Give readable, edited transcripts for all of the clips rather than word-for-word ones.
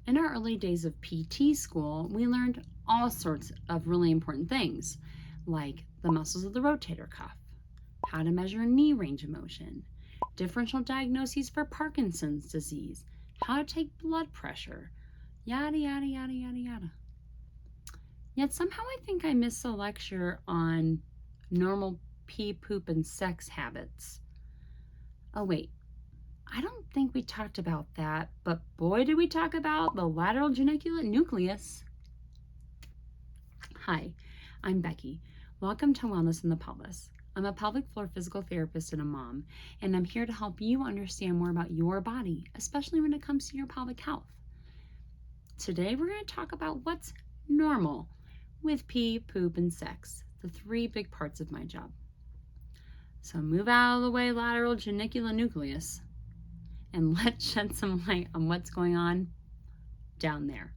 In our early days of PT school, we learned all sorts of really important things, like the muscles of the rotator cuff, how to measure knee range of motion, differential diagnoses for Parkinson's disease, how to take blood pressure, yada, yada, yada, yada, yada. Yet somehow I think I missed a lecture on normal pee, poop, and sex habits. Oh, wait. I don't think we talked about that, but boy, did we talk about the lateral geniculate nucleus. Hi, I'm Becky. Welcome to Wellness in the Pelvis. I'm a pelvic floor physical therapist and a mom, and I'm here to help you understand more about your body, especially when it comes to your pelvic health. Today, we're going to talk about what's normal with pee, poop, and sex, the three big parts of my job. So move out of the way, lateral geniculate nucleus, and let's shed some light on what's going on down there.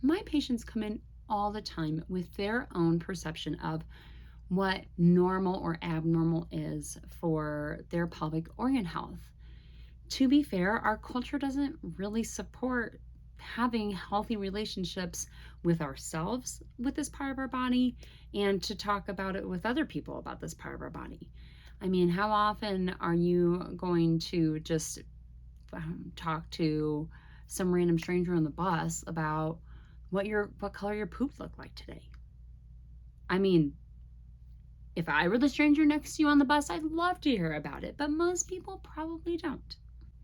My patients come in all the time with their own perception of what normal or abnormal is for their pelvic organ health. To be fair, our culture doesn't really support having healthy relationships with ourselves with this part of our body and to talk about it with other people about this part of our body. I mean, how often are you going to just talk to some random stranger on the bus about what color your poop looked like today? I mean, if I were the stranger next to you on the bus, I'd love to hear about it, but most people probably don't.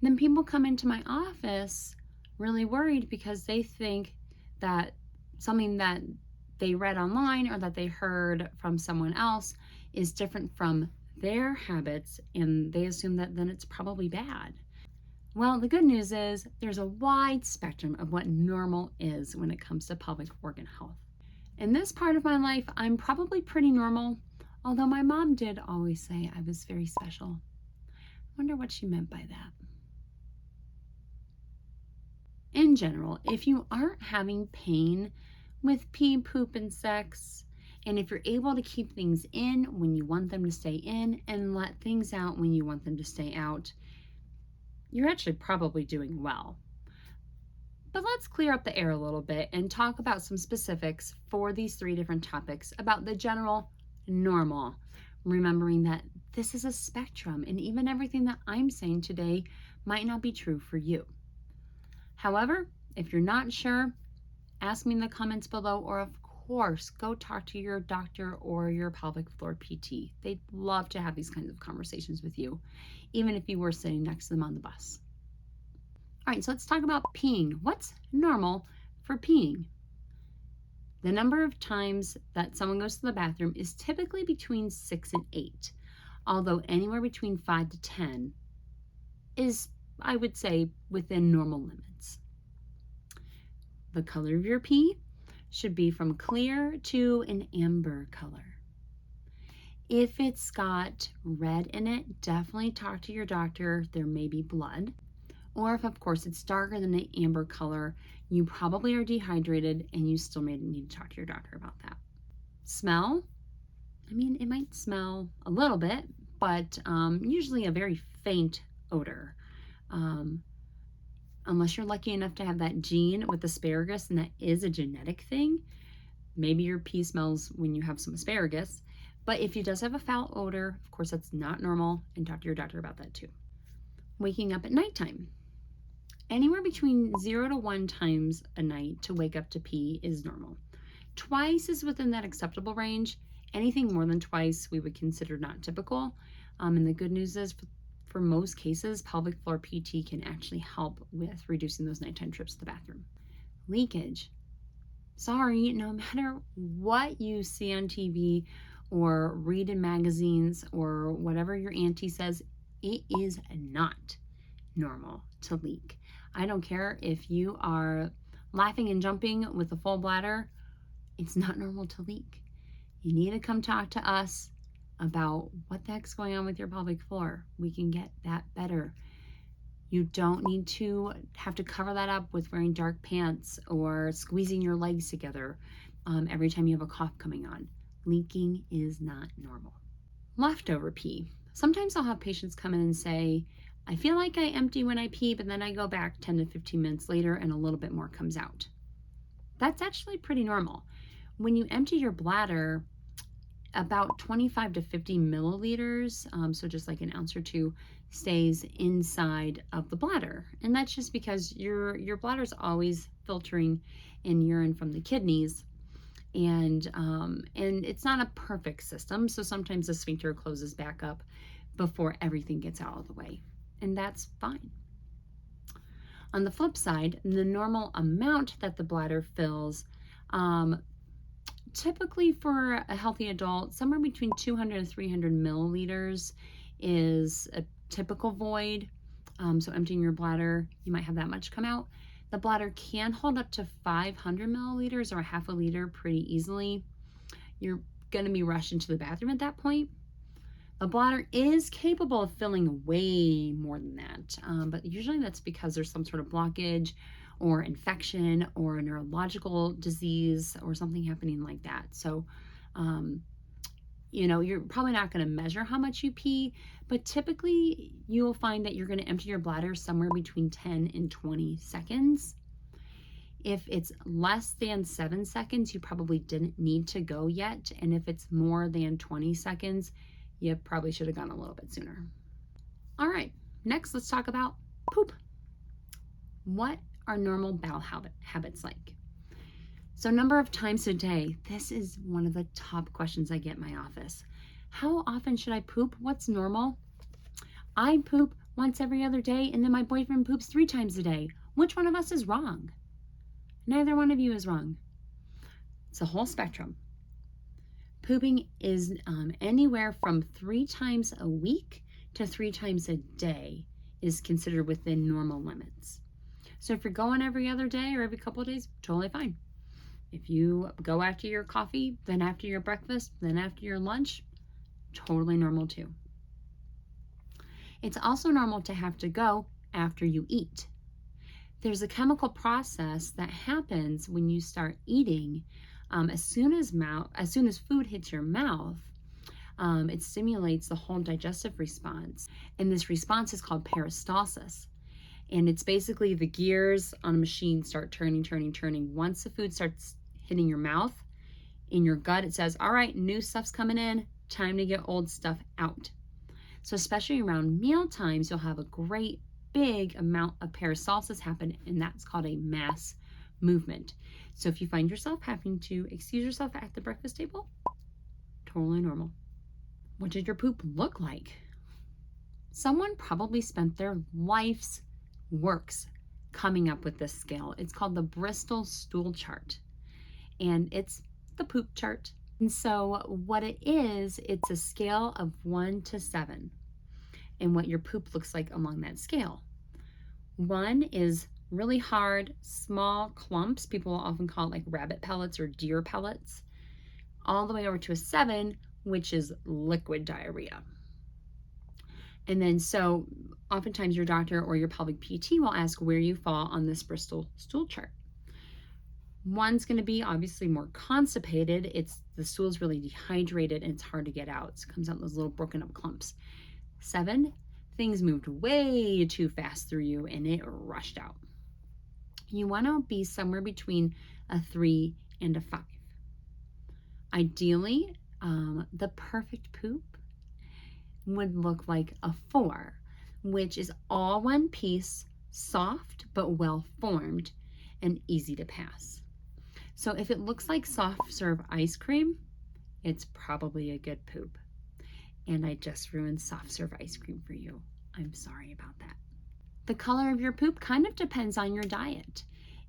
Then people come into my office really worried because they think that something that they read online or that they heard from someone else is different from their habits, and they assume that then it's probably bad. Well, the good news is there's a wide spectrum of what normal is when it comes to pelvic organ health. In this part of my life, I'm probably pretty normal, although my mom did always say I was very special. I wonder what she meant by that. In general, if you aren't having pain with pee, poop, and sex, and if you're able to keep things in when you want them to stay in and let things out when you want them to stay out, you're actually probably doing well. But let's clear up the air a little bit and talk about some specifics for these three different topics about the general normal, remembering that this is a spectrum and even everything that I'm saying today might not be true for you. However, if you're not sure, ask me in the comments below, or of course, go talk to your doctor or your pelvic floor PT. They'd love to have these kinds of conversations with you, even if you were sitting next to them on the bus. All right, so let's talk about peeing. What's normal for peeing? The number of times that someone goes to the bathroom is typically between 6 and 8, although anywhere between 5 to 10 is, I would say, within normal limits. The color of your pee should be from clear to an amber color. If it's got red in it, definitely talk to your doctor. There may be blood. Or if, of course, it's darker than an amber color, you probably are dehydrated and you still may need to talk to your doctor about that. Smell? I mean, it might smell a little bit, but usually a very faint odor. Unless you're lucky enough to have that gene with asparagus, and that is a genetic thing. Maybe your pee smells when you have some asparagus, but if it does have a foul odor, of course, that's not normal, and talk to your doctor about that too. Waking up at nighttime. Anywhere between 0 to 1 times a night to wake up to pee is normal. Twice is within that acceptable range. Anything more than twice we would consider not typical. And the good news is, for most cases, pelvic floor PT can actually help with reducing those nighttime trips to the bathroom. Leakage. Sorry, no matter what you see on TV or read in magazines or whatever your auntie says, it is not normal to leak. I don't care if you are laughing and jumping with a full bladder, it's not normal to leak. You need to come talk to us about what the heck's going on with your pelvic floor. We can get that better. You don't need to have to cover that up with wearing dark pants or squeezing your legs together every time you have a cough coming on. Leaking is not normal. Leftover pee. Sometimes I'll have patients come in and say, I feel like I empty when I pee, but then I go back 10 to 15 minutes later and a little bit more comes out. That's actually pretty normal. When you empty your bladder, about 25 to 50 milliliters, so just like an ounce or two, stays inside of the bladder. And that's just because your bladder is always filtering in urine from the kidneys. And it's not a perfect system, so sometimes the sphincter closes back up before everything gets out of the way, and that's fine. On the flip side, the normal amount that the bladder fills, typically for a healthy adult, somewhere between 200 and 300 milliliters is a typical void. So emptying your bladder, you might have that much come out. The bladder can hold up to 500 milliliters or a half a liter pretty easily. You're going to be rushed into the bathroom at that point. The bladder is capable of filling way more than that, but usually that's because there's some sort of blockage or infection or a neurological disease or something happening like that. So, you're probably not going to measure how much you pee, but typically you'll find that you're going to empty your bladder somewhere between 10 and 20 seconds. If it's less than 7 seconds, you probably didn't need to go yet. And if it's more than 20 seconds, you probably should have gone a little bit sooner. All right, next let's talk about poop. What are normal bowel habits like? So number of times a day, this is one of the top questions I get in my office. How often should I poop? What's normal? I poop once every other day, and then my boyfriend poops 3 times a day. Which one of us is wrong? Neither one of you is wrong. It's a whole spectrum. Pooping is anywhere from 3 times a week to 3 times a day is considered within normal limits. So if you're going every other day or every couple of days, totally fine. If you go after your coffee, then after your breakfast, then after your lunch, totally normal too. It's also normal to have to go after you eat. There's a chemical process that happens when you start eating. As soon as food hits your mouth, it stimulates the whole digestive response. And this response is called peristalsis. And it's basically the gears on a machine start turning. Once the food starts hitting your mouth, in your gut, it says, all right, new stuff's coming in, time to get old stuff out. So especially around meal times, you'll have a great big amount of peristalsis happen, and that's called a mass movement. So if you find yourself having to excuse yourself at the breakfast table, totally normal. What did your poop look like? Someone probably spent their life's works coming up with this scale. It's called the Bristol stool chart, and it's the poop chart. And so what it is, it's a scale of 1 to 7, and what your poop looks like along that scale. 1 is really hard, small clumps. People will often call it like rabbit pellets or deer pellets, all the way over to a 7, which is liquid diarrhea. And then so oftentimes your doctor or your pelvic PT will ask where you fall on this Bristol stool chart. 1's going to be obviously more constipated. The stool's really dehydrated and it's hard to get out. So it comes out in those little broken up clumps. 7, things moved way too fast through you and it rushed out. You want to be somewhere between a 3 and a 5. Ideally, the perfect poop would look like a 4, which is all one piece, soft but well formed and easy to pass. So if it looks like soft serve ice cream, it's probably a good poop. And I just ruined soft serve ice cream for you. I'm sorry about that. The color of your poop kind of depends on your diet.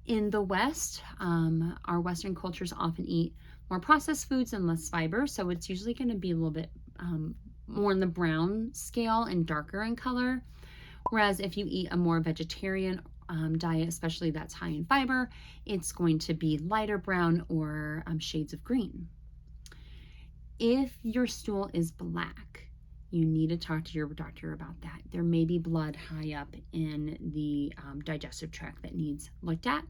In the West, our Western cultures often eat more processed foods and less fiber, so it's usually going to be a little bit more in the brown scale and darker in color. Whereas if you eat a more vegetarian diet, especially that's high in fiber, it's going to be lighter brown or shades of green. If your stool is black, you need to talk to your doctor about that. There may be blood high up in the digestive tract that needs looked at.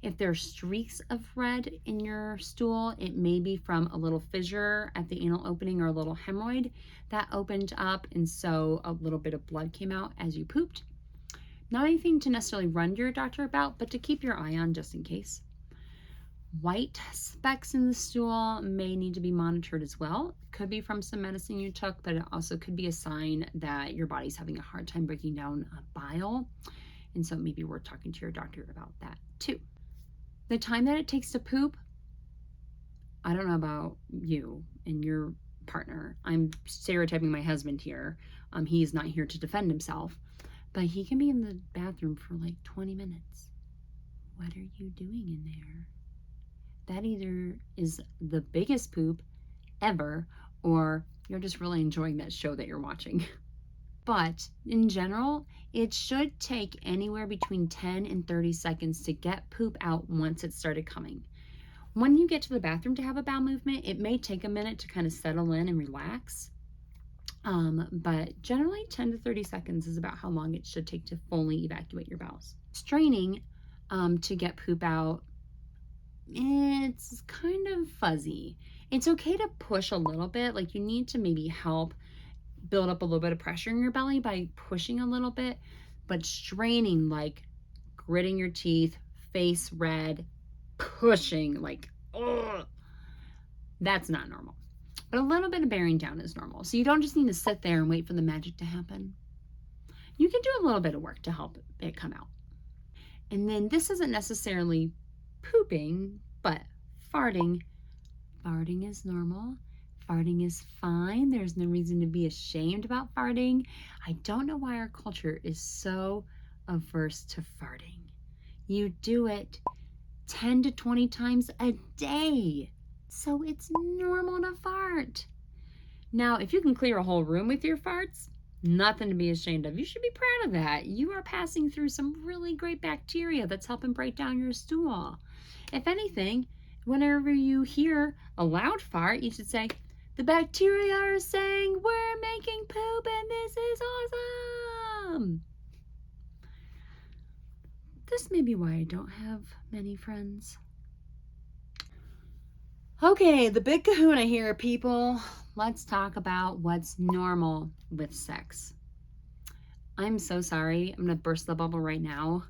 If there's streaks of red in your stool, it may be from a little fissure at the anal opening or a little hemorrhoid that opened up, and so a little bit of blood came out as you pooped. Not anything to necessarily run to your doctor about, but to keep your eye on just in case. White specks in the stool may need to be monitored as well. Could be from some medicine you took, but it also could be a sign that your body's having a hard time breaking down bile. And so it may be worth talking to your doctor about that too. The time that it takes to poop, I don't know about you and your partner. I'm stereotyping my husband here. He's not here to defend himself, but he can be in the bathroom for like 20 minutes. What are you doing in there? That either is the biggest poop ever, or you're just really enjoying that show that you're watching. But in general, it should take anywhere between 10 and 30 seconds to get poop out once it started coming. When you get to the bathroom to have a bowel movement, it may take a minute to kind of settle in and relax. But generally 10 to 30 seconds is about how long it should take to fully evacuate your bowels. Straining to get poop out, it's kind of fuzzy. It's okay to push a little bit, like you need to maybe help build up a little bit of pressure in your belly by pushing a little bit, but straining, like gritting your teeth, face red, pushing, like, ugh, that's not normal. But a little bit of bearing down is normal. So you don't just need to sit there and wait for the magic to happen. You can do a little bit of work to help it come out. And then this isn't necessarily pooping, but farting. Farting is normal. Farting is fine. There's no reason to be ashamed about farting. I don't know why our culture is so averse to farting. You do it 10 to 20 times a day. So it's normal to fart. Now, if you can clear a whole room with your farts, nothing to be ashamed of. You should be proud of that. You are passing through some really great bacteria that's helping break down your stool. If anything, whenever you hear a loud fart, you should say, "The bacteria are saying we're making poop and this is awesome." This may be why I don't have many friends. Okay, the big kahuna here, people. Let's talk about what's normal with sex. I'm so sorry. I'm going to burst the bubble right now.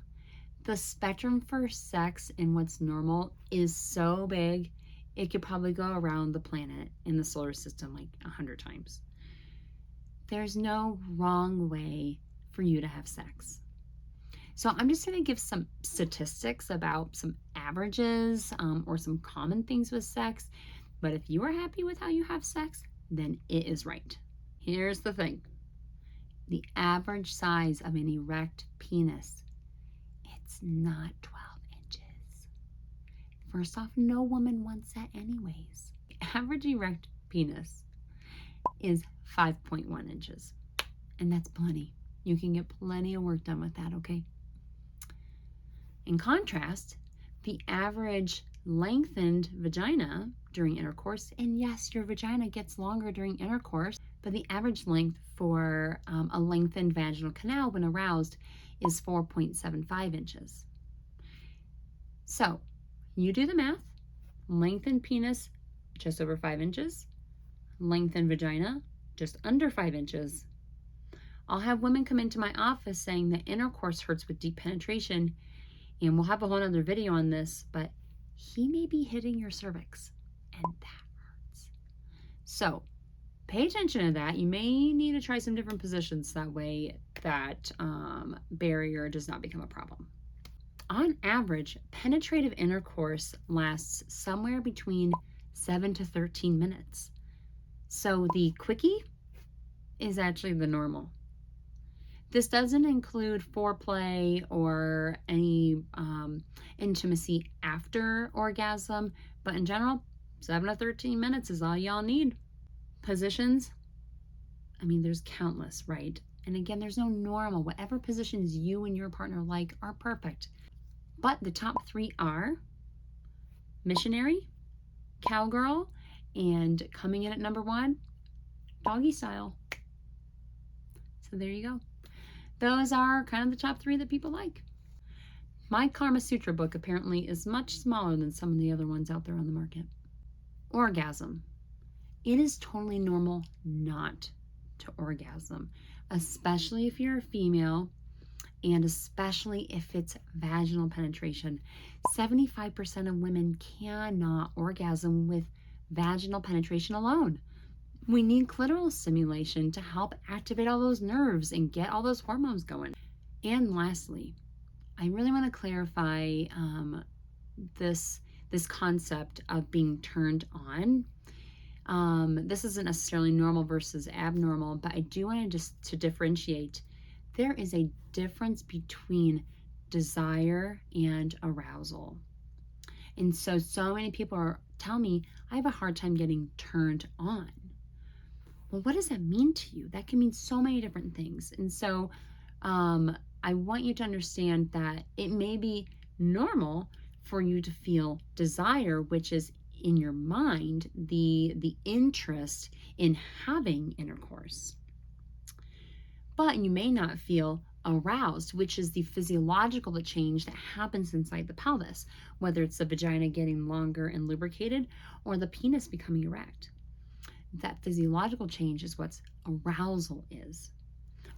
The spectrum for sex and what's normal is so big, it could probably go around the planet in the solar system like 100 times. There's no wrong way for you to have sex. So I'm just going to give some statistics about some averages or some common things with sex. But if you are happy with how you have sex, then it is right. Here's the thing. The average size of an erect penis, it's not 12 inches. First off, no woman wants that anyways. The average erect penis is 5.1 inches. And that's plenty. You can get plenty of work done with that, okay? In contrast, the average lengthened vagina during intercourse, and yes, your vagina gets longer during intercourse, but the average length for a lengthened vaginal canal when aroused is 4.75 inches. So you do the math. Lengthened penis, just over 5 inches. Lengthened vagina, just under 5 inches. I'll have women come into my office saying that intercourse hurts with deep penetration, and we'll have a whole other video on this, but he may be hitting your cervix, and that hurts. So pay attention to that. You may need to try some different positions. That way that barrier does not become a problem. On average, penetrative intercourse lasts somewhere between 7 to 13 minutes. So the quickie is actually the normal. This doesn't include foreplay or any intimacy after orgasm, but in general, 7 to 13 minutes is all y'all need. Positions, I mean, there's countless, right? And again, there's no normal. Whatever positions you and your partner like are perfect. But the top 3 are missionary, cowgirl, and coming in at number 1, doggy style. So there you go. Those are kind of the top 3 that people like. My Karma Sutra book apparently is much smaller than some of the other ones out there on the market. Orgasm. It is totally normal not to orgasm, especially if you're a female and especially if it's vaginal penetration. 75% of women cannot orgasm with vaginal penetration alone. We need clitoral stimulation to help activate all those nerves and get all those hormones going. And lastly, I really want to clarify this concept of being turned on. This isn't necessarily normal versus abnormal, but I do want to differentiate. There is a difference between desire and arousal. And so many people tell me, I have a hard time getting turned on. Well, what does that mean to you? That can mean so many different things. And so I want you to understand that it may be normal for you to feel desire, which is in your mind, the interest in having intercourse. But you may not feel aroused, which is the physiological change that happens inside the pelvis, whether it's the vagina getting longer and lubricated or the penis becoming erect. That physiological change is what arousal is.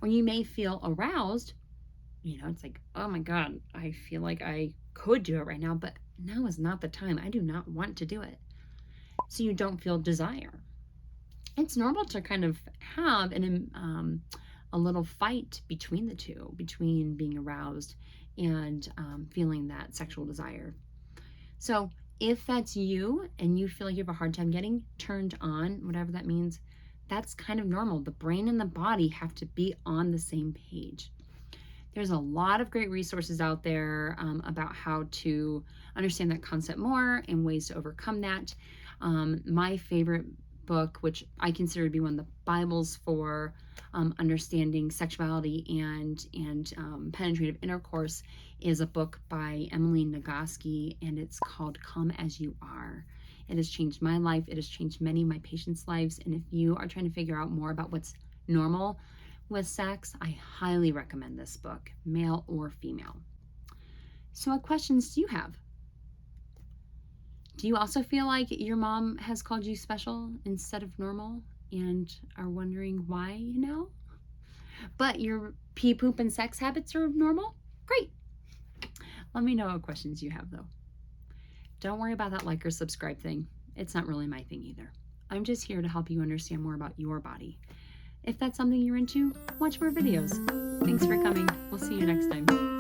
Or you may feel aroused, it's like, oh my God, I feel like I could do it right now, but now is not the time. I do not want to do it. So you don't feel desire. It's normal to kind of have a little fight between the two, between being aroused and feeling that sexual desire. So if that's you and you feel like you have a hard time getting turned on, whatever that means, that's kind of normal. The brain and the body have to be on the same page. There's a lot of great resources out there about how to understand that concept more and ways to overcome that. My favorite book, which I consider to be one of the Bibles for understanding sexuality and penetrative intercourse, is a book by Emily Nagoski, and it's called Come As You Are. It has changed my life. It has changed many of my patients' lives. And if you are trying to figure out more about what's normal with sex, I highly recommend this book, male or female. So what questions do you have? Do you also feel like your mom has called you special instead of normal and are wondering why, But your pee, poop, and sex habits are normal? Great. Let me know what questions you have, though. Don't worry about that like or subscribe thing. It's not really my thing either. I'm just here to help you understand more about your body. If that's something you're into, watch more videos. Thanks for coming. We'll see you next time.